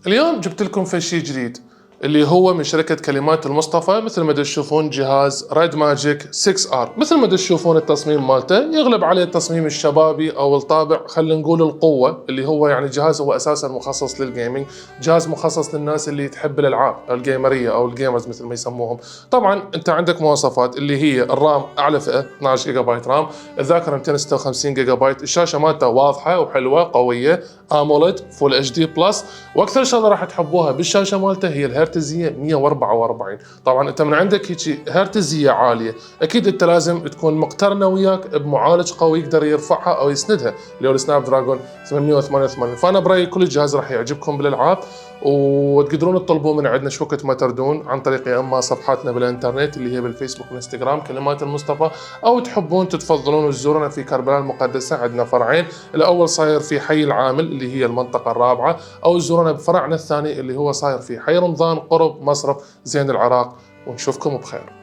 اليوم جبت لكم في شيء جديد اللي هو من شركة كلمات المصطفى. مثل ما تشوفون جهاز ريد ماجيك 6R، مثل ما تشوفون التصميم مالته يغلب عليه التصميم الشبابي او الطابع خلينا نقول القوة، اللي هو يعني جهاز هو اساسا مخصص للجيمنج، جهاز مخصص للناس اللي تحب الالعاب الجيمرية او الجيمرز مثل ما يسموهم. طبعا انت عندك مواصفات اللي هي الرام اعلى فئة 12 جيجا بايت رام، الذاكرة 256 جيجا بايت، الشاشة مالته واضحة وحلوة قوية، اموليد فول اتش دي بلس، واكثر شغله راح تحبوها بالشاشه مالته هي الهرتزيه 144. طبعا انت من عندك هيك هرتزيه عاليه، اكيد انت لازم تكون مقترنه وياك بمعالج قوي يقدر يرفعها او يسندها اللي هو السناب دراجون 888. فانا برايي كل الجهاز راح يعجبكم بالالعاب، وتقدرون تطلبوه من عندنا شو وقت ما تردون عن طريق يا اما صفحاتنا بالانترنت اللي هي بالفيسبوك والانستغرام كلمات المصطفى، او تحبون تتفضلون تزورونا في كربلاء المقدسه، عندنا فرعين، الاول صاير في حي العامل اللي هي المنطقه الرابعه، او تزورونا بفرعنا الثاني اللي هو صاير في حي رمضان قرب مصرف زين العراق. ونشوفكم بخير.